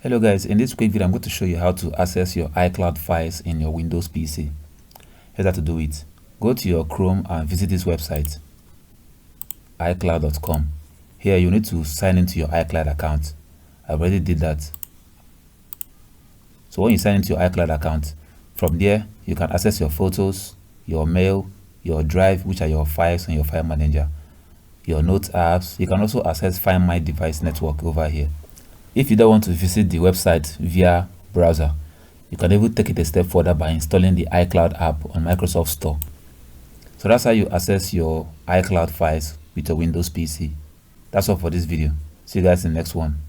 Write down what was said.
Hello guys, in this quick video I'm going to show you how to access your iCloud files in your Windows PC. Here's how to do it. Go to your Chrome and visit this website, iCloud.com. Here you need to sign into your iCloud account. I already did that. So when you sign into your iCloud account, from there you can access your photos, your mail, your drive, which are your files and your file manager, your notes apps. You can also access Find My Device network over here. If you don't want to visit the website via browser, you can even take it a step further by installing the iCloud app on Microsoft Store. So that's how you access your iCloud files with your Windows PC. That's all for this video. See you guys in the next one.